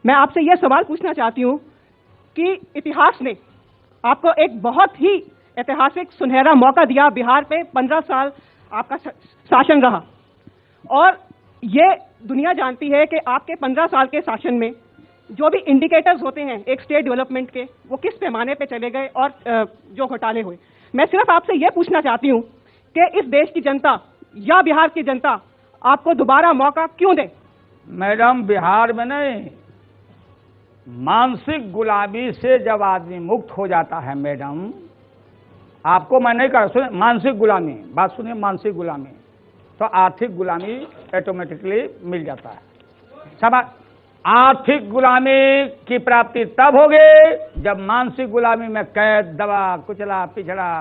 मैं आपसे यह सवाल पूछना चाहती हूं कि इतिहास ने आपको एक बहुत ही ऐतिहासिक सुनहरा मौका दिया। बिहार पे 15 साल आपका शासन रहा और ये दुनिया जानती है कि आपके 15 साल के शासन में जो भी इंडिकेटर्स होते हैं एक स्टेट डेवलपमेंट के, वो किस पैमाने पे चले गए और जो घोटाले हुए। मैं सिर्फ आपसे यह पूछना चाहती हूं कि इस देश की जनता या बिहार की जनता आपको दोबारा मौका क्यों दे? मैडम, बिहार में नहीं, मानसिक गुलामी से जब आदमी मुक्त हो जाता है मैडम, आपको मैं नहीं कह, सुनिए, मानसिक गुलामी, बात सुनिए, मानसिक गुलामी, तो आर्थिक गुलामी ऑटोमेटिकली मिल जाता है। सब आर्थिक गुलामी की प्राप्ति तब होगी जब मानसिक गुलामी में कैद, दबा, कुचला, पिछड़ा,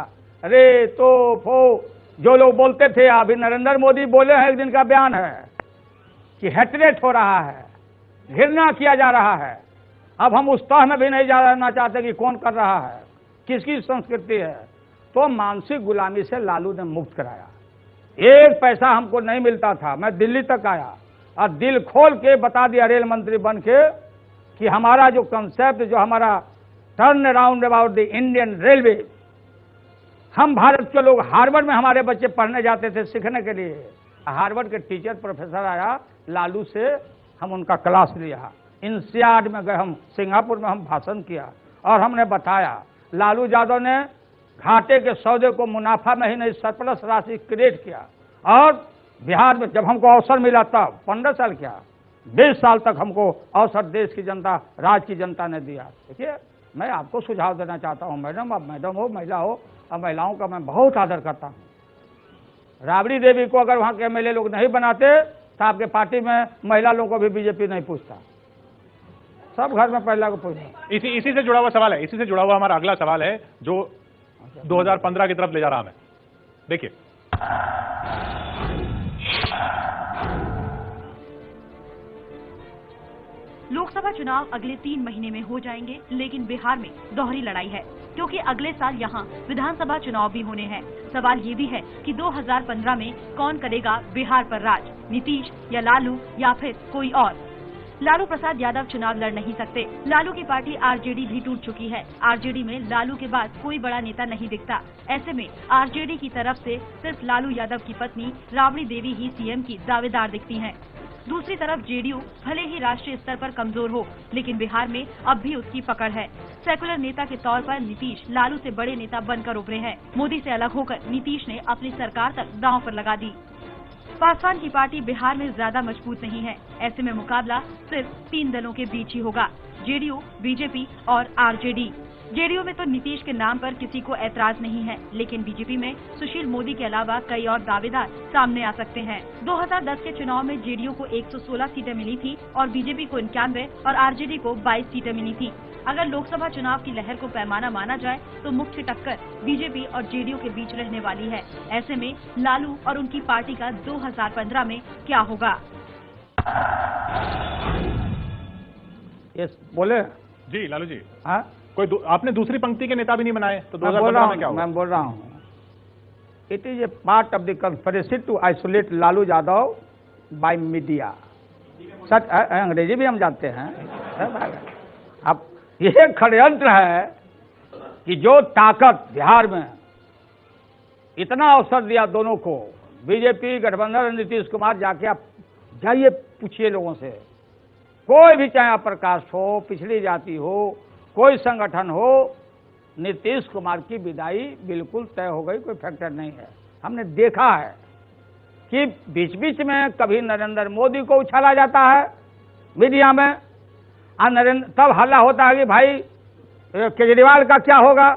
अरे तो फो, जो लोग बोलते थे, अभी नरेंद्र मोदी बोले हैं, एक दिन का बयान है कि हेटरेट हो रहा है, घृणा किया जा रहा है। अब हम उस तह में भी नहीं जाना चाहते कि कौन कर रहा है, किसकी संस्कृति है। तो मानसिक गुलामी से लालू ने मुक्त कराया। एक पैसा हमको नहीं मिलता था, मैं दिल्ली तक आया और दिल खोल के बता दिया रेल मंत्री बन के कि हमारा जो कंसेप्ट, जो हमारा turn around about the Indian railway, हम भारत के लोग, हार्वर्ड में हमारे बच्चे पढ़ने जाते थे सीखने के लिए, हार्वर्ड के टीचर प्रोफेसर आया, लालू से हम उनका क्लास लिया, इंसियाड में गए, हम सिंगापुर में हम भाषण किया और हमने बताया लालू यादव ने घाटे के सौदे को मुनाफा में ही नहीं, सरप्लस राशि क्रिएट किया। और बिहार में जब हमको अवसर मिला तब 15 साल क्या 20 साल तक हमको अवसर देश की जनता, राज्य की जनता ने दिया। देखिए, मैं आपको सुझाव देना चाहता हूं मैडम, अब मैडम हो, महिला हो, अब महिलाओं का मैं बहुत आदर करता हूं। राबड़ी देवी को अगर वहां के एमएलए लोग नहीं बनाते तो आपके पार्टी में महिला लोगों को भी बीजेपी नहीं पूछता, सब घर में पहला को पूछता। इसी से जुड़ा हुआ सवाल है, इसी से जुड़ा हुआ हमारा अगला सवाल है जो 2015 की तरफ ले जा रहा हमें। देखिए, लोकसभा चुनाव अगले 3 महीने में हो जाएंगे, लेकिन बिहार में दोहरी लड़ाई है क्योंकि अगले साल यहाँ विधानसभा चुनाव भी होने हैं। सवाल ये भी है कि 2015 में कौन करेगा बिहार पर राज, नीतीश या लालू या फिर कोई और। लालू प्रसाद यादव चुनाव लड़ नहीं सकते। लालू की पार्टी आरजेडी भी टूट चुकी है। आरजेडी में लालू के बाद कोई बड़ा नेता नहीं दिखता। ऐसे में आरजेडी की तरफ से सिर्फ लालू यादव की पत्नी राबड़ी देवी ही सीएम की दावेदार दिखती हैं। दूसरी तरफ जेडीयू भले ही राष्ट्रीय स्तर पर कमजोर हो, लेकिन बिहार में अब भी उसकी पकड़ है। सेकुलर नेता के तौर पर नीतीश लालू से बड़े नेता बनकर उभरे हैं। मोदी से अलग होकर नीतीश ने अपनी सरकार तक दांव पर लगा दी। पासवान की पार्टी बिहार में ज्यादा मजबूत नहीं है। ऐसे में मुकाबला सिर्फ 3 दलों के बीच ही होगा, जेडीयू, बीजेपी और आरजेडी। जेडीयू में तो नीतीश के नाम पर किसी को ऐतराज नहीं है, लेकिन बीजेपी में सुशील मोदी के अलावा कई और दावेदार सामने आ सकते हैं। 2010 के चुनाव में जेडीयू को 116 सीटें मिली थी और बीजेपी को 91 और आरजेडी को 22 सीटें मिली थी। अगर लोकसभा चुनाव की लहर को पैमाना माना जाए तो मुख्य टक्कर बीजेपी और जेडीयू के बीच रहने वाली है। ऐसे में लालू और उनकी पार्टी का 2015 में क्या होगा? बोले जी लालू जी, हाँ, कोई आपने दूसरी पंक्ति के नेता भी नहीं बनाए तो 2015 में क्या होगा? मैं बोल रहा हूँ, it is a part of the conspiracy to isolate Lalu Yadav by media. सच, अंग्रेजी भी हम जानते हैं। अब यह षड्यंत्र है कि जो ताकत बिहार में इतना अवसर दिया दोनों को, बीजेपी गठबंधन नीतीश कुमार, जाके आप जाइए पूछिए लोगों से, कोई भी चाहे प्रकाश हो, पिछड़ी जाति हो, कोई संगठन हो, नीतीश कुमार की विदाई बिल्कुल तय हो गई, कोई फैक्टर नहीं है। हमने देखा है कि बीच बीच में कभी नरेंद्र मोदी को उछाला जाता है मीडिया में, और तब हल्ला होता है कि भाई केजरीवाल का क्या होगा,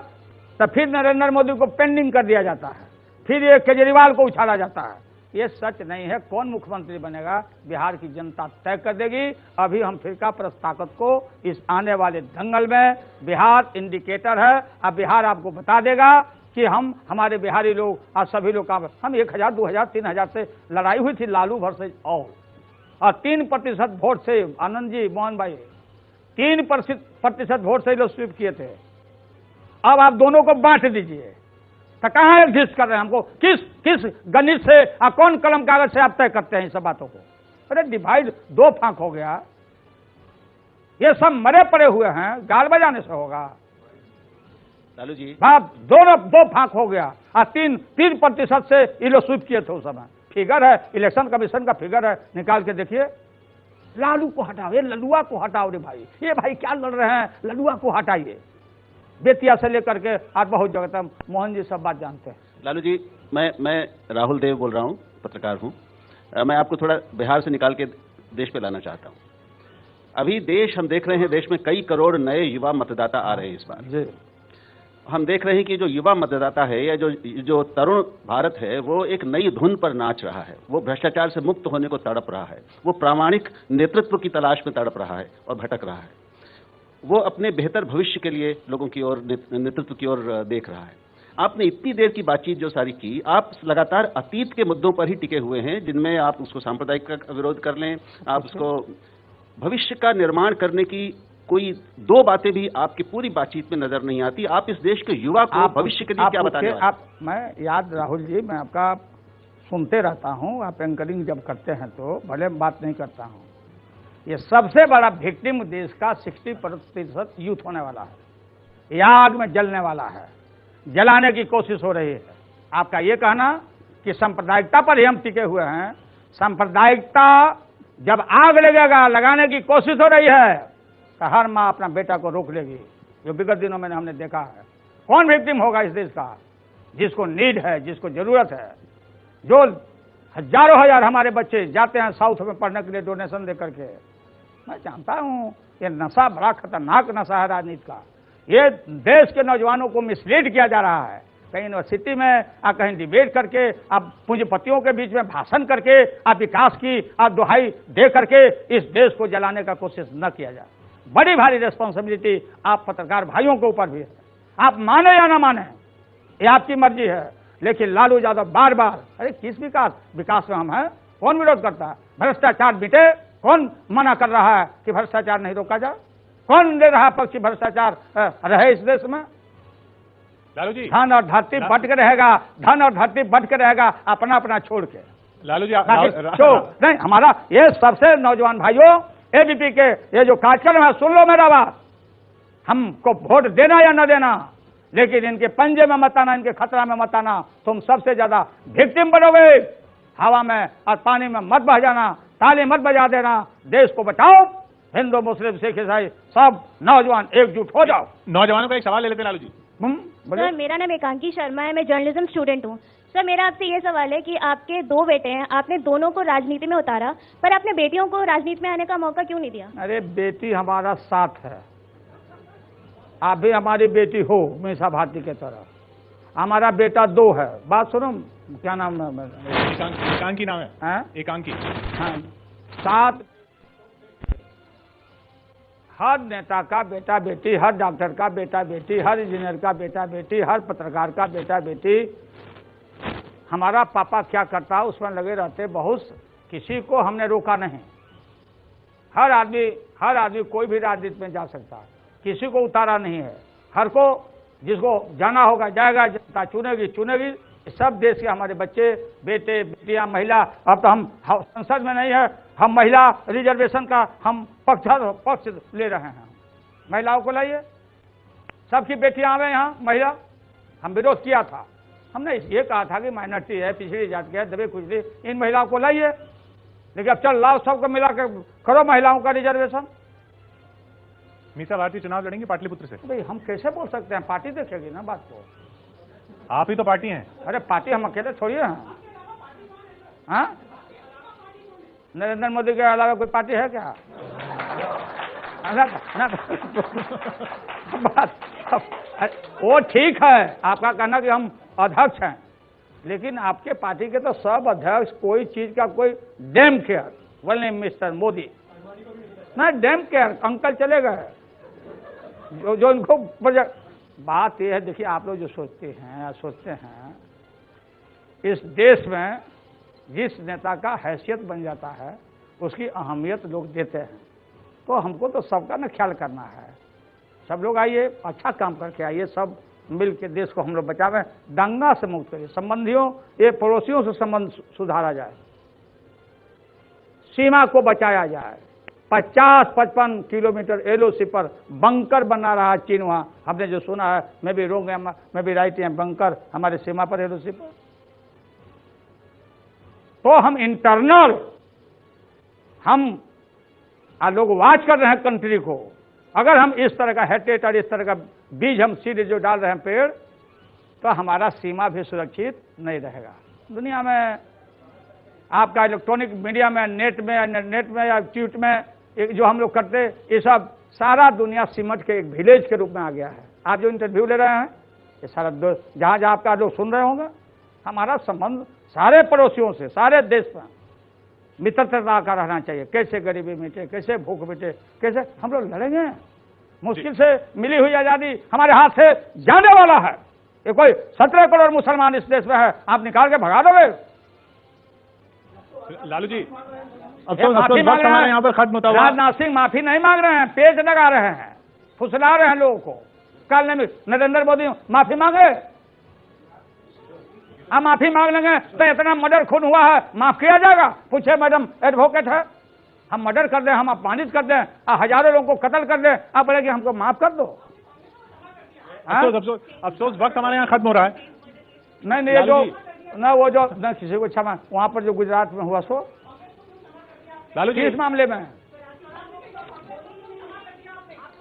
तो फिर नरेंद्र मोदी को पेंडिंग कर दिया जाता है, फिर ये केजरीवाल को उछाला जाता है। ये सच नहीं है। कौन मुख्यमंत्री बनेगा बिहार की जनता तय कर देगी। अभी हम फिरका परस्त ताकत को इस आने वाले दंगल में, बिहार इंडिकेटर है, अब बिहार आपको बता देगा कि हम, हमारे बिहारी लोग और सभी लोग का, हम 1000, 2000, 3000 से लड़ाई हुई थी लालू वर्सेज और 3% वोट से आनंद जी, मोहन भाई, 3% वोट से लोग स्वीप किए थे। अब आप दोनों को बांट दीजिए, तो कहां एडजस्ट कर रहे हैं हमको? किस गणित से और कौन कलम कागज से आप तय करते हैं इन सब बातों को? अरे डिवाइड 2 फांक हो गया। ये सब मरे पड़े हुए हैं, गाल बजाने से होगा? लालू जी, बाप दोनों दो फाक हो गया। और 3% से ये लोग स्वीप किए थे उस समय। फिगर है, इलेक्शन कमीशन का फिगर है, निकाल के देखिए। लालू को हटाओ, ये ललुआ को हटाओ रे भाई। ये भाई क्या लड़ रहे हैं, ललुआ को हटाइए। बेतिया से लेकर के आज बहुत जगह तक मोहन जी सब बात जानते हैं। लालू जी, मैं राहुल देव बोल रहा हूँ, पत्रकार हूँ। मैं आपको थोड़ा बिहार से निकाल के देश पे लाना चाहता हूँ। अभी देश हम देख रहे हैं, देश में कई करोड़ नए युवा मतदाता आ रहे हैं इस बार जी। हम देख रहे हैं कि जो युवा मतदाता है या जो तरुण भारत है, वो एक नई धुन पर नाच रहा है। वो भ्रष्टाचार से मुक्त होने को तड़प रहा है। वो प्रामाणिक नेतृत्व की तलाश में तड़प रहा है और भटक रहा है। वो अपने बेहतर भविष्य के लिए लोगों की ओर, नेतृत्व की ओर देख रहा है। आपने इतनी देर की बातचीत जो सारी की, आप लगातार अतीत के मुद्दों पर ही टिके हुए हैं, जिनमें आप उसको सांप्रदायिक का विरोध कर लें, आप उसको भविष्य का निर्माण करने की कोई दो बातें भी आपकी पूरी बातचीत में नजर नहीं आती। आप इस देश के युवा को भविष्य के लिए क्या बताने वाले? मैं याद राहुल जी, मैं आपका सुनते रहता हूं। आप एंकरिंग जब करते हैं तो भले बात नहीं करता हूं। ये सबसे बड़ा विक्टिम देश का 60% यूथ होने वाला है। ये आग में जलने वाला है, जलाने की कोशिश हो रही है। आपका ये कहना कि सांप्रदायिकता पर ही हम टिके हुए हैं, सांप्रदायिकता जब आग लगेगा, लगाने की कोशिश हो रही है, तो हर माँ अपना बेटा को रोक लेगी। जो विगत दिनों में हमने देखा है। कौन विक्टिम होगा इस देश का? जिसको नीड है, जिसको जरूरत है। जो हजारों हजार हमारे बच्चे जाते हैं साउथ में पढ़ने के लिए डोनेशन दे करके। मैं जानता हूं ये नशा बड़ा खतरनाक नशा है राजनीति का। ये देश के नौजवानों को मिसलीड किया जा रहा है। कहीं यूनिवर्सिटी में आप कहीं डिबेट करके, आप पूंजीपतियों के बीच में भाषण करके, आप विकास की आप दुहाई दे करके इस देश को जलाने का कोशिश न किया जाए। बड़ी भारी रिस्पॉन्सिबिलिटी आप पत्रकार भाइयों के ऊपर भी है। आप माने या ना माने, ये आपकी मर्जी है। लेकिन लालू यादव बार बार, अरे किस विकास में हम हैं? कौन विरोध करता है? भ्रष्टाचार मिटे, कौन मना कर रहा है कि भ्रष्टाचार नहीं रोका जाए? कौन दे रहा है पक्ष भ्रष्टाचार रहे इस देश में? लालू जी, धन और धरती बट के रहेगा, धन और धरती बट के रहेगा, अपना अपना छोड़ के। लालू जी, नहीं, हमारा ये सबसे नौजवान भाइयों, एबीपी के ये जो कार्यक्रम है, सुन लो मेरा बात। हमको वोट देना या न देना, लेकिन इनके पंजे में मत आना, इनके खतरा में मत आना। तुम सबसे ज्यादा विक्टिम बनोगे। हवा में और पानी में मत बह जाना, ताली मत बजा देना। देश को बचाओ। हिंदू, मुस्लिम, सिख, ईसाई सब नौजवान एकजुट हो जाओ। नौजवानों का एक सवाल ले लेते हैं लालू जी। सर, मेरा नाम एकांकी शर्मा है, मैं जर्नलिज्म स्टूडेंट हूँ। सर, मेरा आपसे ये सवाल है कि आपके 2 बेटे हैं, आपने दोनों को राजनीति में उतारा, पर आपने बेटियों को राजनीति में आने का मौका क्यों नहीं दिया? अरे बेटी हमारा साथ है। आप भी हमारी बेटी हो मीसा भारती के तरह। हमारा बेटा 2 है। बात सुनो, क्या नाम है? एकांकी नाम है। एकांकी। हाँ, 7। हर नेता का बेटा बेटी, हर डॉक्टर का बेटा बेटी, हर इंजीनियर का बेटा बेटी, हर पत्रकार का बेटा बेटी। हमारा पापा क्या करता उसमें लगे रहते बहुत। किसी को हमने रोका नहीं। हर आदमी कोई भी राजनीति में जा सकता है, किसी को उतारा नहीं है। हर को जिसको जाना होगा जाएगा, जनता चुनेगी। सब देश के हमारे बच्चे, बेटे बेटियां, महिला। अब तो हम संसद में नहीं है, हम महिला रिजर्वेशन का हम पक्ष ले रहे हैं। महिलाओं को लाइए, सबकी बेटियां आवे यहाँ महिला। हम विरोध किया था, हमने ये कहा था कि माइनॉरिटी है, पिछड़ी जाति है, दबे कुचले, इन महिलाओं को लाइए। लेकिन अब चल लाओ, सबको मिला के करो महिलाओं का रिजर्वेशन। मीसा भारती चुनाव लड़ेंगे पाटलिपुत्र से। भाई हम कैसे बोल सकते हैं? पार्टी देखेगी ना बात को। आप ही तो पार्टी हैं। अरे पार्टी हम अकेले थोड़ी हैं। हाँ, नरेंद्र मोदी के अलावा कोई पार्टी है क्या? वो ठीक है आपका कहना कि हम अध्यक्ष हैं, लेकिन आपके पार्टी के तो सब अध्यक्ष कोई चीज का कोई डैम केयर, बोले मिस्टर मोदी ना, डैम केयर अंकल चले गए जो उनको। बात यह है, देखिए आप लोग जो सोचते हैं इस देश में जिस नेता का हैसियत बन जाता है उसकी अहमियत लोग देते हैं। तो हमको तो सबका ना ख्याल करना है। सब लोग आइए, अच्छा काम करके आइए, सब मिल के देश को हम लोग बचावें, दंगा से मुक्त करिए। संबंधियों, ये पड़ोसियों से संबंध सुधारा जाए, सीमा को बचाया जाए, 50-55 किलोमीटर एलओसी पर बंकर बना रहा चीन। वहां हमने जो सुना है, मैं भी रोंग मैं भी राइट है, बंकर हमारे सीमा पर एलओसी पर। तो हम इंटरनल लोग वॉच कर रहे हैं कंट्री को। अगर हम इस तरह का हेटेट और इस तरह का बीज हम सीधे जो डाल रहे हैं पेड़, तो हमारा सीमा भी सुरक्षित नहीं रहेगा। दुनिया में आपका इलेक्ट्रॉनिक मीडिया में, नेट में या ट्वीट में जो हम लोग करते, ये सब सारा दुनिया सिमट के एक विलेज के रूप में आ गया है। आप जो इंटरव्यू ले रहे हैं, ये सारा जहां जहां आपका लोग सुन रहे होंगे, हमारा संबंध सारे पड़ोसियों से, सारे देश में मित्रता का रहना चाहिए। कैसे गरीबी मिटे, कैसे भूख मिटे, कैसे हम लोग लड़ेंगे। मुश्किल से मिली हुई आजादी हमारे हाथ से जाने वाला है। ये कोई 17 करोड़ मुसलमान इस देश में है, आप निकाल के भगा दोगे। लालू जी, माफी मांग रहे हैं, यहाँ पर खत्म होता हुआ। राजनाथ सिंह माफी नहीं मांग रहे हैं, पेच लगा रहे हैं, फुसला रहे हैं लोगों को। कल नरेंद्र मोदी माफी मांगे, आप माफी मांग लेंगे तो इतना मर्डर खून हुआ है, माफ किया जाएगा? पूछे मैडम एडवोकेट है, हम मर्डर कर दें, हम अपमानित कर दें, हजारों लोगों को कत्ल कर दें, आप बोले कि हमको माफ कर दो। अफसोस वक्त हमारे यहाँ खत्म हो रहा है। नहीं, ये जो न वो जो न किसी को क्षमा, वहां पर जो गुजरात में हुआ सो लालू जी इस मामले में।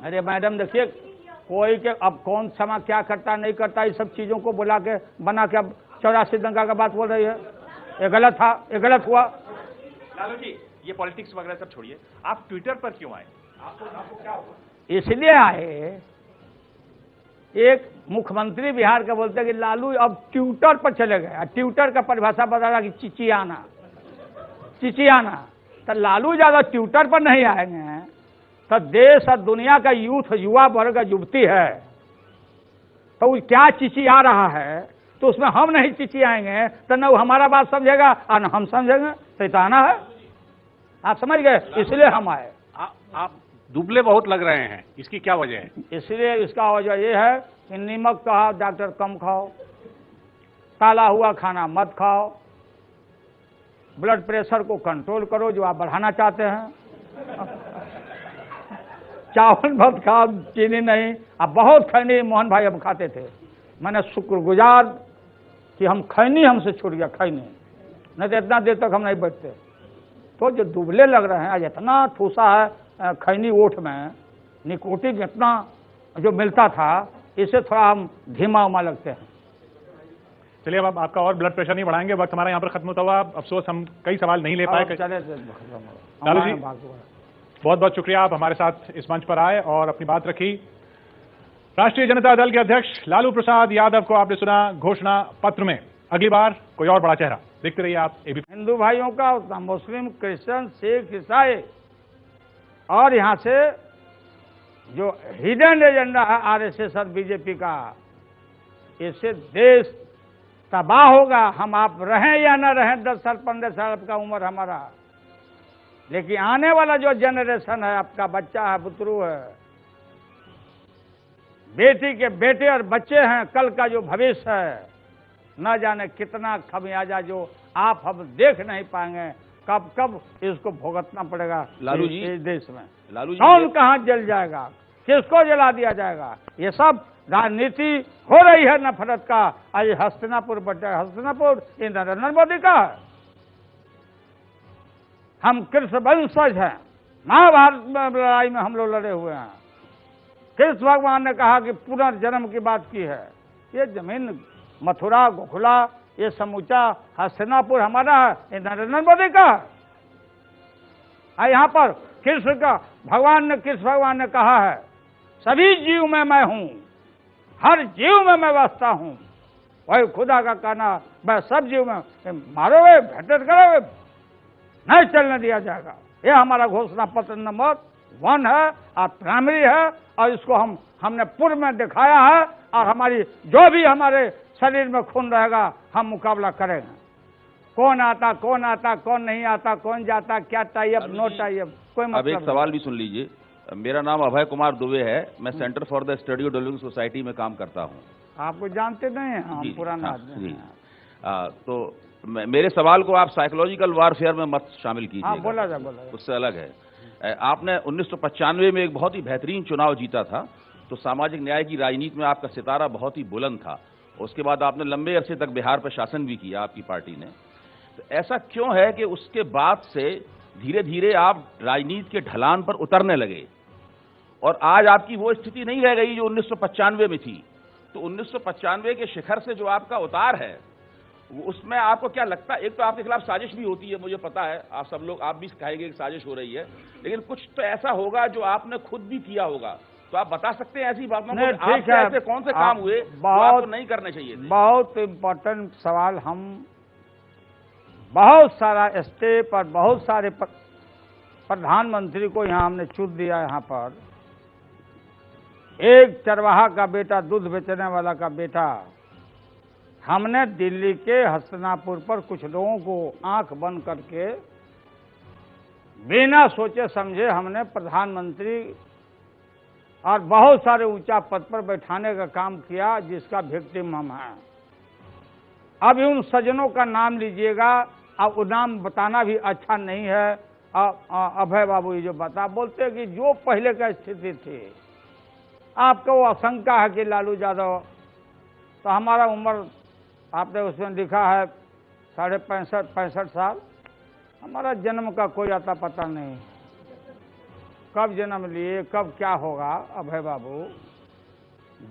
अरे मैडम देखिए, कोई के अब कौन क्षमा क्या करता नहीं करता, इस सब चीजों को बुला के बना के अब 84 दंगा का बात बोल रही है। ये गलत था, ये गलत हुआ। लालू जी, ये पॉलिटिक्स वगैरह सब छोड़िए, आप ट्विटर पर क्यों आए? आपको क्या हुआ? इसलिए आए, एक मुख्यमंत्री बिहार के बोलते कि लालू अब ट्विटर पर चले गए। ट्विटर का परिभाषा बता रहा कि चिचियाना। तो लालू ज्यादा ट्विटर पर नहीं आएंगे तो देश और दुनिया का यूथ, युवा वर्ग, युवती है, तो क्या चिचिया रहा है, तो उसमें हम नहीं चिचियाएंगे तो न वो हमारा बात समझेगा और न हम समझेंगे। तो इतना है, आप समझ गए, इसलिए हम आए। आप दुबले बहुत लग रहे हैं, इसकी क्या वजह है? इसलिए इसका वजह ये है कि नीमक कहा डॉक्टर कम खाओ, ताला हुआ खाना मत खाओ, ब्लड प्रेशर को कंट्रोल करो जो आप बढ़ाना चाहते हैं, चावल मत खाओ, चीनी नहीं। अब बहुत खैनी मोहन भाई अब खाते थे, मैंने शुक्रगुजार कि हम खैनी हमसे छूट गया, खैनी नहीं तो इतना देर तक हम नहीं बैठते। तो जो दुबले लग रहे हैं, आज इतना ठूसा है खैनी ओठ में, निकोटिन इतना जो मिलता था, इससे थोड़ा हम धीमा उमा लगते हैं। चलिए, अब आपका और ब्लड प्रेशर नहीं बढ़ाएंगे, वक्त हमारा यहाँ पर खत्म होता हुआ। अफसोस हम कई सवाल नहीं ले पाए। लालू जी, बहुत बहुत शुक्रिया, आप हमारे साथ इस मंच पर आए और अपनी बात रखी। राष्ट्रीय जनता दल के अध्यक्ष लालू प्रसाद यादव को आपने सुना घोषणा पत्र में। अगली बार कोई और बड़ा चेहरा देखते रहिए आप एबीपी। हिंदू भाइयों का, मुस्लिम, क्रिश्चियन, सिख, ईसाई और यहाँ से जो हिडन एजेंडा है आरएसएस और बीजेपी का, इससे देश तबाह होगा। हम आप रहें या ना रहें, 10 साल 15 साल का उम्र हमारा, लेकिन आने वाला जो जनरेशन है, आपका बच्चा है, बुतरू है, बेटी के बेटे और बच्चे हैं, कल का जो भविष्य है, न जाने कितना खमियाजा जो आप हम देख नहीं पाएंगे, कब कब इसको भुगतना पड़ेगा लालू जी, इस देश में। लालू जी, कौन कहां जल जाएगा, किसको जला दिया जाएगा, ये सब राजनीति हो रही है नफरत का। आज हस्तिनापुर बचा, हस्तिनापुर ये नरेंद्र मोदी का है। हम कृष्ण वंशज हैं, महाभारत में लड़ाई में हम लोग लड़े हुए हैं। कृष्ण भगवान ने कहा कि पुनर्जन्म की बात की है। ये जमीन मथुरा, गोखला, ये समूचा हस्तिनापुर हमारा है, ये नरेंद्र मोदी का है। यहाँ पर कृष्ण भगवान ने कहा है, सभी जीव में मैं हूं, हर जीव में मैं बसता हूं। वही खुदा का कहना, मैं सब जीव में, मारोगे, भेंट करोगे, नहीं चलने दिया जाएगा। ये हमारा घोषणा पत्र नंबर 1 है और प्राइमरी है, और इसको हमने पूर्व में दिखाया है, और हमारी जो भी हमारे शरीर में खून रहेगा हम मुकाबला करेंगे। कौन आता, कौन नहीं आता, कौन जाता, क्या टाइप, नो टाइप, कोई मतलब। अब एक सवाल भी सुन लीजिए। मेरा नाम अभय कुमार दुबे है, मैं centre for the study of developing society में काम करता हूँ। आपको जानते नहीं हैं, हम पुराना आदमी हैं। तो मेरे सवाल को आप साइकोलॉजिकल वारफेयर में मत शामिल कीजिए, बोला जा, उससे अलग है। आपने 1995 में एक बहुत ही बेहतरीन चुनाव जीता था, तो सामाजिक न्याय की राजनीति में आपका सितारा बहुत ही बुलंद था। उसके बाद आपने लंबे अरसे तक बिहार पर शासन भी किया आपकी पार्टी ने। तो ऐसा क्यों है कि उसके बाद से धीरे धीरे आप राजनीति के ढलान पर उतरने लगे और आज आपकी वो स्थिति नहीं रह गई जो 1995 में थी? तो 1995 के शिखर से जो आपका उतार है, उसमें आपको क्या लगता है? एक तो आपके खिलाफ साजिश भी होती है, मुझे पता है, आप सब लोग आप भी कहेंगे कि साजिश हो रही है, लेकिन कुछ तो ऐसा होगा जो आपने खुद भी किया होगा। तो आप बता सकते हैं ऐसी बातों को? आपसे ऐसे कौन से काम हुए जो आपको नहीं करने चाहिए थे? बहुत इम्पोर्टेंट सवाल। हम बहुत सारा स्टेप और बहुत सारे प्रधानमंत्री को यहाँ हमने चुन दिया। यहाँ पर एक चरवाहा का बेटा, दूध बेचने वाला का बेटा, हमने दिल्ली के हस्तिनापुर पर कुछ लोगों को आंख बंद करके बिना सोचे समझे हमने प्रधानमंत्री और बहुत सारे ऊंचा पद पर बैठाने का काम किया, जिसका विक्टिम हम हैं। अब उन सज्जनों का नाम लीजिएगा, अब वो नाम बताना भी अच्छा नहीं है। अभय बाबू ये जो बोलते हैं कि जो पहले का स्थिति थी, आपको वो आशंका है कि लालू यादव, तो हमारा उम्र आपने उसमें लिखा है 65 साल, हमारा जन्म का कोई आता पता नहीं, कब जन्म लिए कब क्या होगा। अभय बाबू,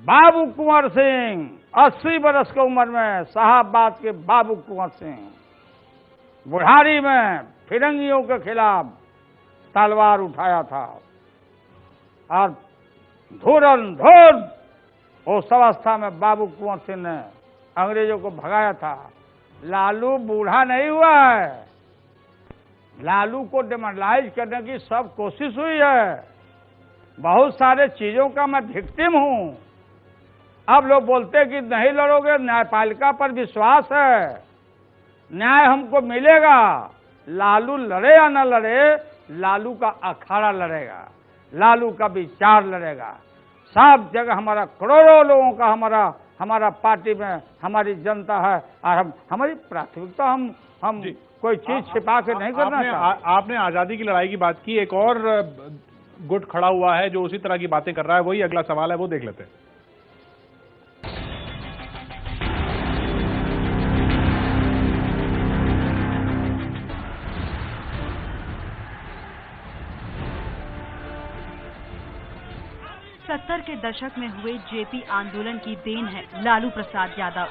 बाबू कुंवर सिंह 80 बरस की उम्र में, साहबाद के बाबू कुंवर सिंह बुढ़ारी में फिरंगियों के खिलाफ तलवार उठाया था और धुरंधर उस अवस्था में बाबू कुंवर सिंह ने अंग्रेजों को भगाया था। लालू बूढ़ा नहीं हुआ है, लालू को डिमोरलाइज करने की सब कोशिश हुई है। बहुत सारे चीजों का मैं विक्टिम हूं। अब लोग बोलते हैं कि नहीं लड़ोगे, न्यायपालिका पर विश्वास है, न्याय हमको मिलेगा। लालू लड़े या न लड़े, लालू का अखाड़ा लड़ेगा, लालू का विचार लड़ेगा। सब जगह हमारा करोड़ों लोगों का हमारा पार्टी में हमारी जनता है और हमारी प्राथमिकता हम कोई चीज छिपा के नहीं करना चाहते। आपने आजादी की लड़ाई की बात की, एक और गुट खड़ा हुआ है जो उसी तरह की बातें कर रहा है, वही अगला सवाल है, वो देख लेते हैं। सत्तर के दशक में हुए जेपी आंदोलन की देन है लालू प्रसाद यादव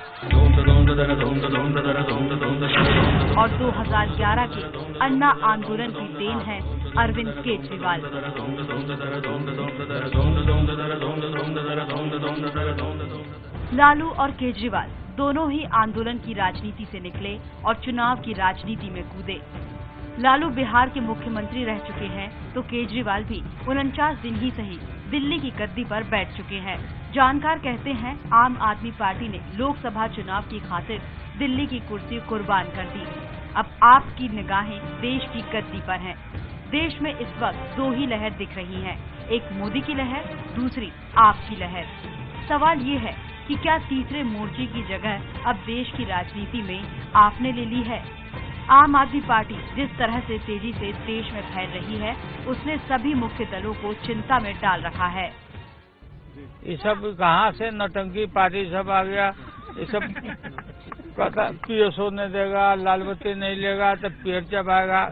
और 2011 के अन्ना आंदोलन की देन है अरविंद केजरीवाल। लालू और केजरीवाल दोनों ही आंदोलन की राजनीति से निकले और चुनाव की राजनीति में कूदे। लालू बिहार के मुख्यमंत्री रह चुके हैं तो केजरीवाल भी 49 दिन ही सही दिल्ली की गद्दी पर बैठ चुके हैं। जानकार कहते हैं आम आदमी पार्टी ने लोकसभा चुनाव की खातिर दिल्ली की कुर्सी कुर्बान कर दी। अब आपकी निगाहें देश की गद्दी पर हैं। देश में इस वक्त दो ही लहर दिख रही हैं, एक मोदी की लहर, दूसरी आपकी लहर। सवाल ये है कि क्या तीसरे मोर्चे की जगह अब देश की राजनीति में आपने ले ली है? आम आदमी पार्टी जिस तरह से तेजी से देश में फैल रही है, उसने सभी मुख्य दलों को चिंता में डाल रखा है। ये सब कहाँ से नौटंकी पार्टी सब आ गया? ये सब पीएसओ नहीं देगा, लाल बत्ती नहीं लेगा तो पेड़ चबाएगा।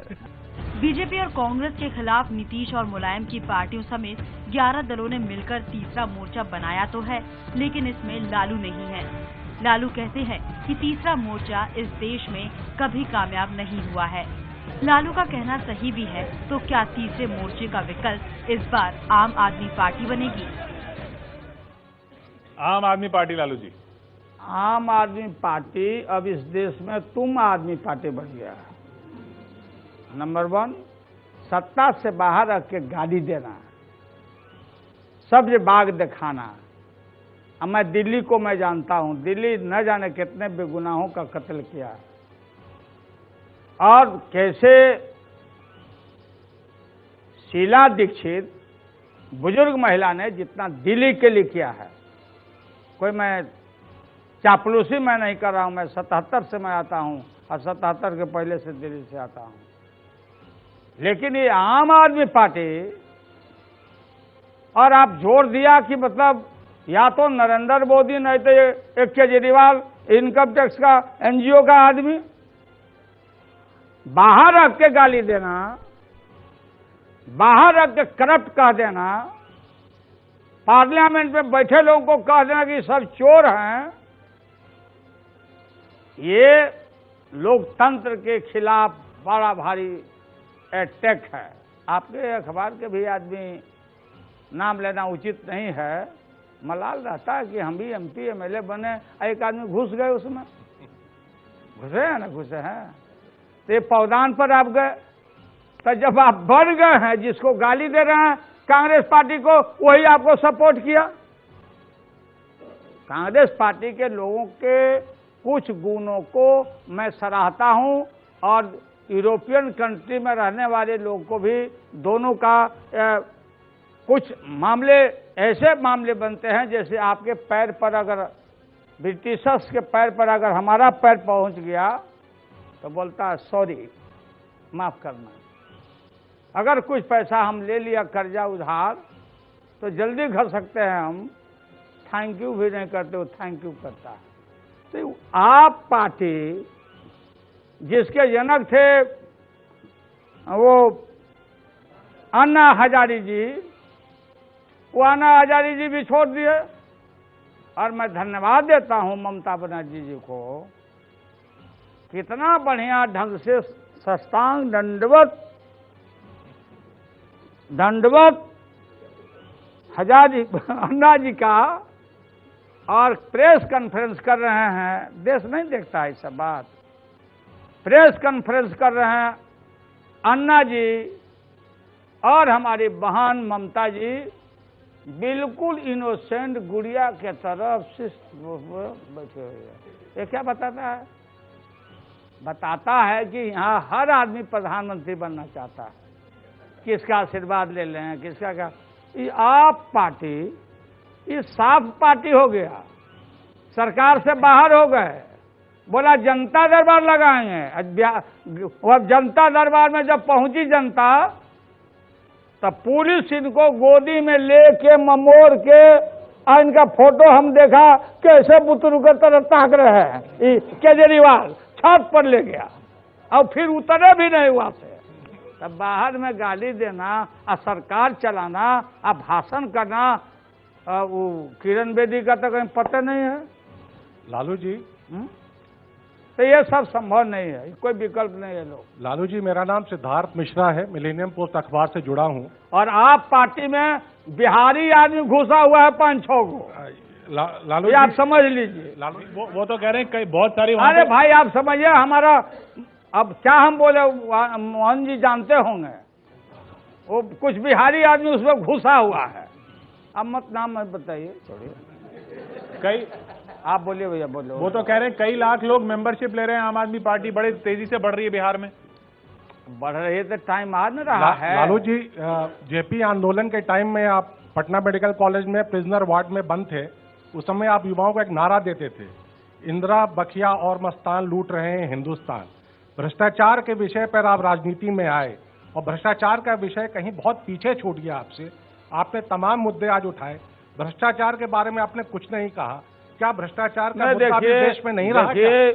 बीजेपी और कांग्रेस के खिलाफ नीतीश और मुलायम की पार्टियों समेत 11 दलों ने मिलकर तीसरा मोर्चा बनाया तो है, लेकिन इसमें लालू नहीं है। लालू कहते हैं कि तीसरा मोर्चा इस देश में कभी कामयाब नहीं हुआ है। लालू का कहना सही भी है, तो क्या तीसरे मोर्चे का विकल्प इस बार आम आदमी पार्टी बनेगी? आम आदमी पार्टी लालू जी, आम आदमी पार्टी अब इस देश में तुम आदमी पार्टी बन गया है। नंबर 1, सत्ता से बाहर रख के गाली देना, सब्ज बाग दिखाना। अब मैं दिल्ली को मैं जानता हूं, दिल्ली न जाने कितने बेगुनाहों का कत्ल किया और कैसे शीला दीक्षित बुजुर्ग महिला ने जितना दिल्ली के लिए किया है, कोई मैं चापलूसी मैं नहीं कर रहा हूं, मैं 77 से मैं आता हूं और 77 के पहले से दिल्ली से आता हूं। लेकिन ये आम आदमी पार्टी, और आप जोर दिया कि मतलब या तो नरेंद्र मोदी नहीं तो एक केजरीवाल, इनकम टैक्स का एनजीओ का आदमी, बाहर रख के गाली देना, बाहर रख के करप्ट कह देना, पार्लियामेंट में बैठे लोगों को कह देना कि सब चोर हैं, ये लोकतंत्र के खिलाफ बड़ा भारी अटैक है। आपके अखबार के भी आदमी नाम लेना उचित नहीं है, मलाल रहता है कि हम भी एमपी एमएलए बने, एक आदमी घुस गए उसमें, घुसे हैं ना, घुसे हैं, तो ये पौधान पर आप गए, तो जब आप बढ़ गए हैं, जिसको गाली दे रहे हैं कांग्रेस पार्टी को, वही आपको सपोर्ट किया। कांग्रेस पार्टी के लोगों के कुछ गुणों को मैं सराहता हूं, और यूरोपियन कंट्री में रहने वाले लोगों को भी दोनों का कुछ मामले ऐसे मामले बनते हैं, जैसे आपके पैर पर अगर, ब्रिटिशर्स के पैर पर अगर हमारा पैर पहुंच गया तो बोलता है सॉरी, माफ करना। अगर कुछ पैसा हम ले लिया कर्जा उधार तो जल्दी घर सकते हैं हम, थैंक यू भी नहीं करते, वो थैंक यू करता है। तो आप पार्टी जिसके जनक थे वो अन्ना हजारी जी, वो अन्ना हजारी जी भी छोड़ दिए, और मैं धन्यवाद देता हूं ममता बनर्जी जी को, कितना बढ़िया ढंग से साष्टांग दंडवत हजारी अन्ना जी का, और प्रेस कॉन्फ्रेंस कर रहे हैं। देश नहीं देखता है सब बात, प्रेस कॉन्फ्रेंस कर रहे हैं अन्ना जी, और हमारी बहन ममता जी बिल्कुल इनोसेंट गुड़िया के तरफ से बैठे हुए हैं। ये क्या बताता है? बताता है कि यहाँ हर आदमी प्रधानमंत्री बनना चाहता है, किसका आशीर्वाद ले लें, किसका क्या। ये आप पार्टी, ये साफ पार्टी हो गया, सरकार से बाहर हो गए, बोला जनता दरबार लगाएंगे। और जनता दरबार में जब पहुंची जनता, तब पुलिस इनको गोदी में लेके ममोड़ के, और इनका फोटो हम देखा कैसे बुतरू की तरफ ताक रहे हैं। केजरीवाल छत पर ले गया और फिर उतरे भी नहीं वहां से। तब बाहर में गाली देना, और सरकार चलाना, और भाषण करना, वो किरण बेदी का तो कहीं पता नहीं है। लालू जी, तो ये सब संभव नहीं है, कोई विकल्प नहीं है। लोग लालू जी, मेरा नाम सिद्धार्थ मिश्रा है, मिलेनियम पोस्ट अखबार से जुड़ा हूं। और आप पार्टी में बिहारी आदमी घुसा हुआ है 5-6 को। लालू जी, आप समझ लीजिए। लालू वो तो कह रहे हैं कई बहुत सारी। अरे भाई आप समझिए हमारा, अब क्या हम बोले, मोहन जी जानते होंगे, वो कुछ बिहारी आदमी उसमें घुसा हुआ है। अब मत नाम मत बताइए, छोड़िए। कई आप बोलिए भैया, बोलो। वो तो कह रहे हैं कई लाख लोग मेंबरशिप ले रहे हैं, आम आदमी पार्टी बड़े तेजी से बढ़ रही है बिहार में। बढ़ रही है तो टाइम आ न रहा है। लालू जी, जेपी आंदोलन के टाइम में आप पटना मेडिकल कॉलेज में प्रिजनर वार्ड में बंद थे, उस समय आप युवाओं को एक नारा देते थे, इंदिरा, बखिया और मस्तान लूट रहे हैं हिंदुस्तान। भ्रष्टाचार के विषय पर आप राजनीति में आए, और भ्रष्टाचार का विषय कहीं बहुत पीछे छूट गया आपसे। आपने तमाम मुद्दे आज उठाए, भ्रष्टाचार के बारे में आपने कुछ नहीं कहा। क्या भ्रष्टाचार का मुद्दा भी देश में नहीं रहा? देखिए,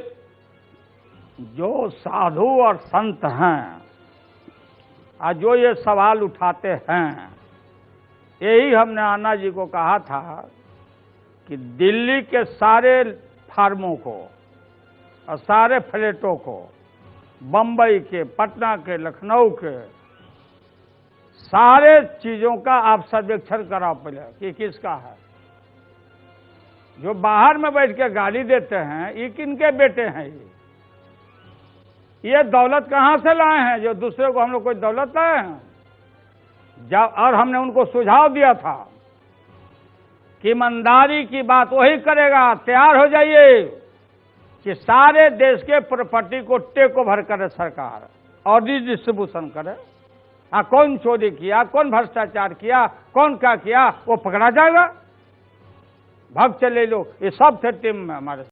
जो साधु और संत हैं, और जो ये सवाल उठाते हैं, यही हमने अन्ना जी को कहा था कि दिल्ली के सारे फार्मों को और सारे फ्लैटों को, बंबई के, पटना के, लखनऊ के, सारे चीजों का आप सर्वेक्षण कराओ पहले कि किसका है। जो बाहर में बैठ के गाली देते हैं, ये किनके बेटे हैं? ये दौलत कहां से लाए हैं जो दूसरे को हम लोग कोई दौलत लाए हैं? और हमने उनको सुझाव दिया था कि ईमानदारी की बात वही करेगा, तैयार हो जाइए कि सारे देश के प्रॉपर्टी को टेक ओवर करे सरकार और डिस्ट्रीब्यूशन करे। कौन चोरी किया, कौन भ्रष्टाचार किया, कौन क्या किया, वो पकड़ा जाएगा। भाग चले लोग, ये सब थे टीम में हमारे।